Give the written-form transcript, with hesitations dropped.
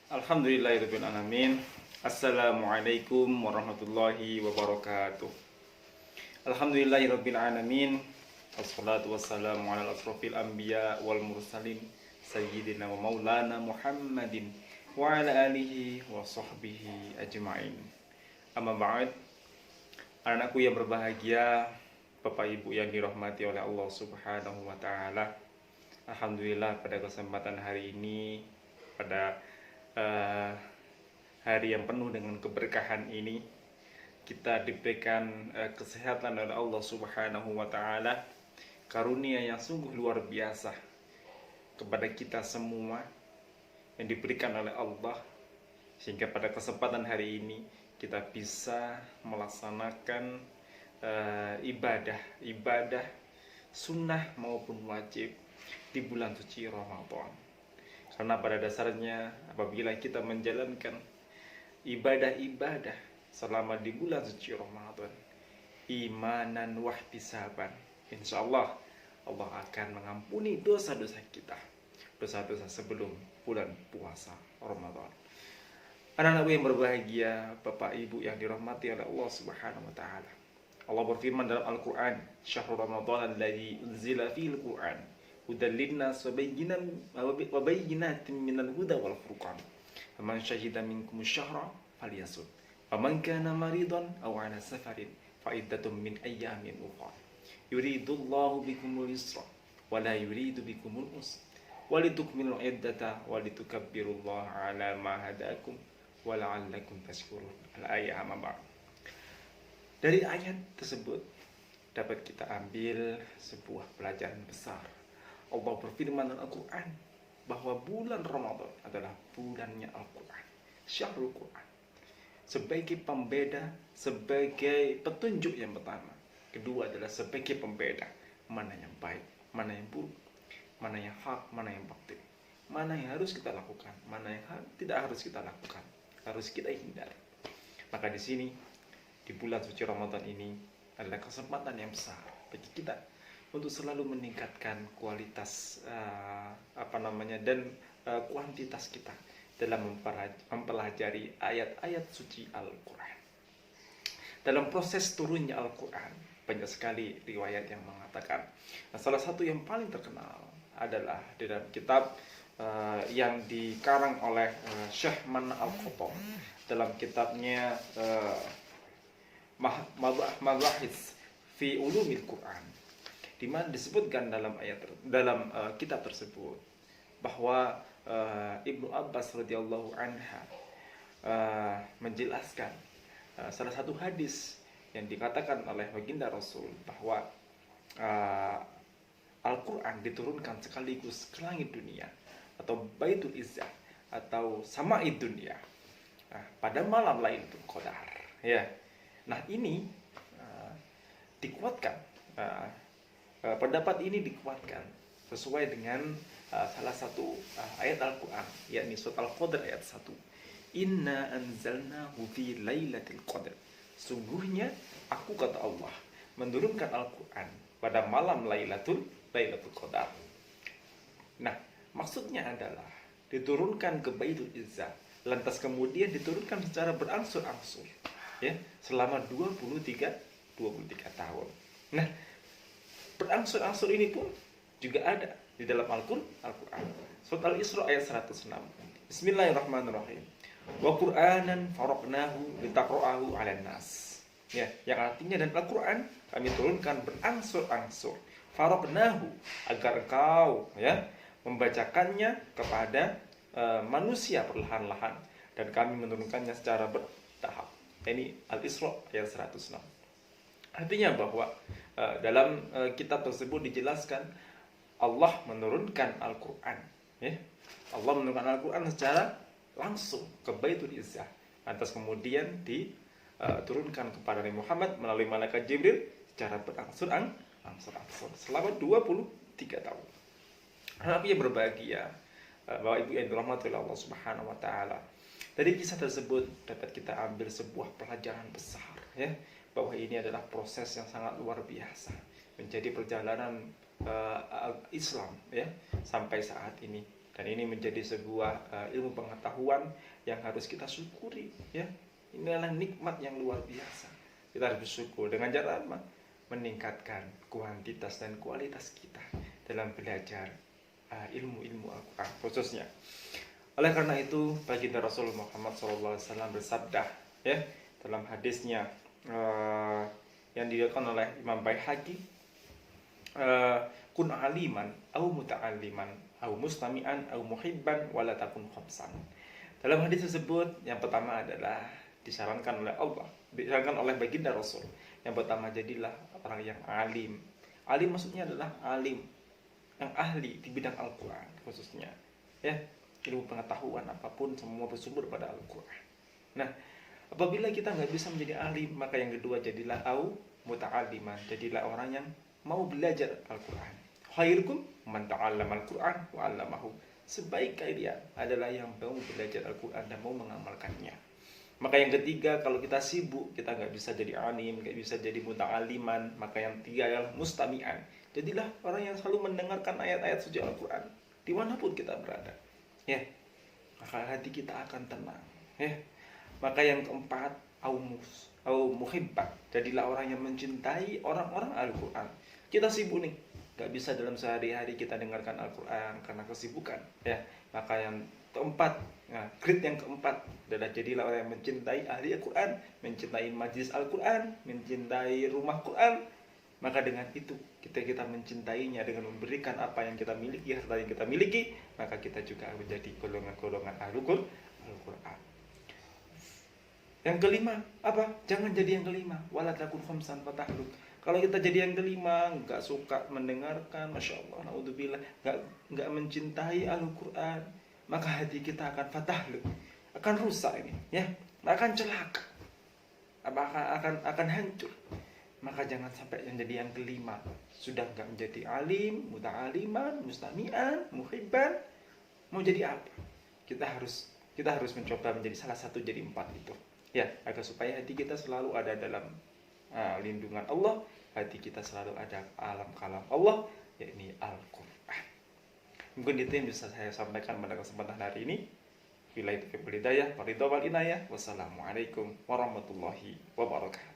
Alhamdulillahirabbil alamin. Assalamualaikum warahmatullahi wabarakatuh. Alhamdulillahirabbil alamin. Wassalatu wassalamu ala asrofil anbiya wal mursalin sayyidina wa maulana Muhammadin wa ala alihi wa sahbihi ajma'in. Amma ba'd. Anakku yang berbahagia, Bapak Ibu yang dirahmati oleh Allah Subhanahu wa taala. Alhamdulillah pada kesempatan hari ini, pada hari yang penuh dengan keberkahan ini, kita diberikan kesehatan oleh Allah Subhanahu wa taala, karunia yang sungguh luar biasa kepada kita semua yang diberikan oleh Allah, sehingga pada kesempatan hari ini kita bisa melaksanakan ibadah sunnah maupun wajib di bulan suci Ramadan. Karena pada dasarnya apabila kita menjalankan ibadah-ibadah selama di bulan suci Ramadan, imanan wahtisaban, insya Allah Allah akan mengampuni dosa-dosa kita, dosa-dosa sebelum bulan puasa Ramadan. Anak-anakku yang berbahagia, Bapak Ibu yang dirahmati oleh Allah Subhanahu wa taala. Allah berfirman dalam Al-Qur'an, "Syahrul Ramadan alladzi unzila fihil Qur'an hudan linnas wa bayyinatin minal huda wal furqan. Faman syahida minkum syahra falyasum. Faman kana maridan aw ala safarin fa iddatun min ayyamin ukhra. Yuridullahu bikumul yusra wa la yuridu bikumul usra. Walitukmilu iddata walitukabbirullaha ala ma hadakum wa la'allakum tashkurun." Al-ayat amma. Dari ayat tersebut dapat kita ambil sebuah pelajaran besar. Allah berfirman dalam Al-Quran bahwa bulan Ramadan adalah bulannya Al-Quran, Syahrul Quran, sebagai pembeda, sebagai petunjuk yang pertama. Kedua adalah sebagai pembeda mana yang baik, mana yang buruk, mana yang hak, mana yang batil, mana yang harus kita lakukan, mana yang tidak harus kita lakukan, harus kita hindari. Maka di sini, di bulan suci Ramadan ini adalah kesempatan yang besar bagi kita untuk selalu meningkatkan kualitas dan kuantitas kita dalam mempelajari ayat-ayat suci Al-Quran. Dalam proses turunnya Al-Quran, banyak sekali riwayat yang mengatakan, salah satu yang paling terkenal adalah di dalam kitab yang dikarang oleh Syekh Mana Al-Qotong dalam kitabnya Mabahis fi Ulumil Quran, di mana disebutkan dalam kitab tersebut bahwa Ibnu Abbas radhiyallahu anha menjelaskan salah satu hadis yang dikatakan oleh baginda Rasul bahwa Al-Quran diturunkan sekaligus ke langit dunia atau Baitul Izzah atau Sama'id dunia pada malam Lailatul Qadar. Ya. Nah, ini dikuatkan. Pendapat ini dikuatkan sesuai dengan salah satu ayat Al-Quran, yakni surat Al-Qadr ayat 1. Inna anzalnahu fi lailatul qadr. Sungguhnya aku, kata Allah, menurunkan Al-Quran pada malam Lailatul Qadar. Nah, maksudnya adalah diturunkan ke Baitul Izzah, lantas kemudian diturunkan secara berangsur-angsur, ya, selama 23 tahun. Nah, berangsur-angsur ini pun juga ada di dalam Al-Quran. Surat Al-Isra ayat 106. Bismillahirrahmanirrahim. Wa Qur'anan faraqnahu litaqra'ahu 'alan nas. Ya, yang artinya dan Al-Quran kami turunkan berangsur-angsur. Faraqnahu, agar engkau membacakannya kepada manusia perlahan-lahan, dan kami menurunkannya secara bertahap. Ini Al-Isra ayat 106. Artinya bahwa dalam kitab tersebut dijelaskan Allah menurunkan Al-Quran, ya. Allah menurunkan Al-Quran secara langsung ke Baitul Izzah, lantas kemudian diturunkan kepada Nabi Muhammad melalui malaikat Jibril secara berangsur-angsur selama 23 tahun. Anak yang berbahagia, Bapak Ibu yang dirahmati oleh Allah Subhanahu wa taala, dari kisah tersebut dapat kita ambil sebuah pelajaran besar, ya, bahwa ini adalah proses yang sangat luar biasa menjadi perjalanan Islam, ya, sampai saat ini. Dan ini menjadi sebuah ilmu pengetahuan yang harus kita syukuri, ya. Ini adalah nikmat yang luar biasa. Kita harus bersyukur dengan cara apa? Meningkatkan kuantitas dan kualitas kita dalam belajar ilmu-ilmu Al-Quran khususnya. Oleh karena itu, baginda Rasul Muhammad SAW bersabda, ya, dalam hadisnya yang diriwayatkan oleh Imam Baihaqi, kun aliman au muta'alliman au mustami'an au muhibban wala takun khamsan. Dalam hadis tersebut, yang pertama adalah disarankan oleh Allah, disarankan oleh baginda Rasul. Yang pertama, jadilah orang yang alim. Alim maksudnya adalah alim yang ahli di bidang Al-Quran khususnya, ya. Ilmu pengetahuan apapun semua bersumber pada Al-Quran. Nah, apabila kita nggak bisa menjadi alim, maka yang kedua, jadilah muta'alliman, jadilah orang yang mau belajar Al-Quran. Khairukum man ta'allama Al-Quran wa 'allamahu. Sebaik kalian adalah yang mau belajar Al-Quran dan mau mengamalkannya. Maka yang ketiga, kalau kita sibuk, kita nggak bisa jadi alim, nggak bisa jadi muta'alliman, maka yang tiga adalah mustami'an. Jadilah orang yang selalu mendengarkan ayat-ayat suci Al-Quran dimanapun kita berada, ya. Maka hati kita akan tenang, ya. Maka yang keempat, au muhibbat, jadilah orang yang mencintai orang-orang Al-Quran. Kita sibuk nih, nggak bisa dalam sehari-hari kita dengarkan Al-Quran karena kesibukan, ya. Maka yang keempat, grade yang keempat adalah jadilah orang yang mencintai ahli Al-Quran, mencintai majlis Al-Quran, mencintai rumah Quran. Maka dengan itu kita mencintainya dengan memberikan apa yang kita miliki, harta yang kita miliki, maka kita juga menjadi golongan-golongan Al-Quran. Yang kelima apa? Jangan jadi yang kelima, wala takun khamsan fatahluk. Kalau kita jadi yang kelima, nggak suka mendengarkan, masya Allah, naudzubillah, nggak mencintai Al-Quran, maka hati kita akan fatahluk, akan rusak ini, ya, akan celaka, akan hancur. Maka jangan sampai yang jadi yang kelima, sudah nggak menjadi alim, muta'aliman, mustami'an, muhibban, mau jadi apa? Kita harus mencoba menjadi salah satu jadi empat itu, ya, agar supaya hati kita selalu ada dalam lindungan Allah, hati kita selalu ada alam kalam Allah, yakni Al-Quran. Mungkin itu yang bisa saya sampaikan pada kesempatan hari ini. Billahi taufiq wal hidayah, waridho wal inayah. Wassalamualaikum warahmatullahi wabarakatuh.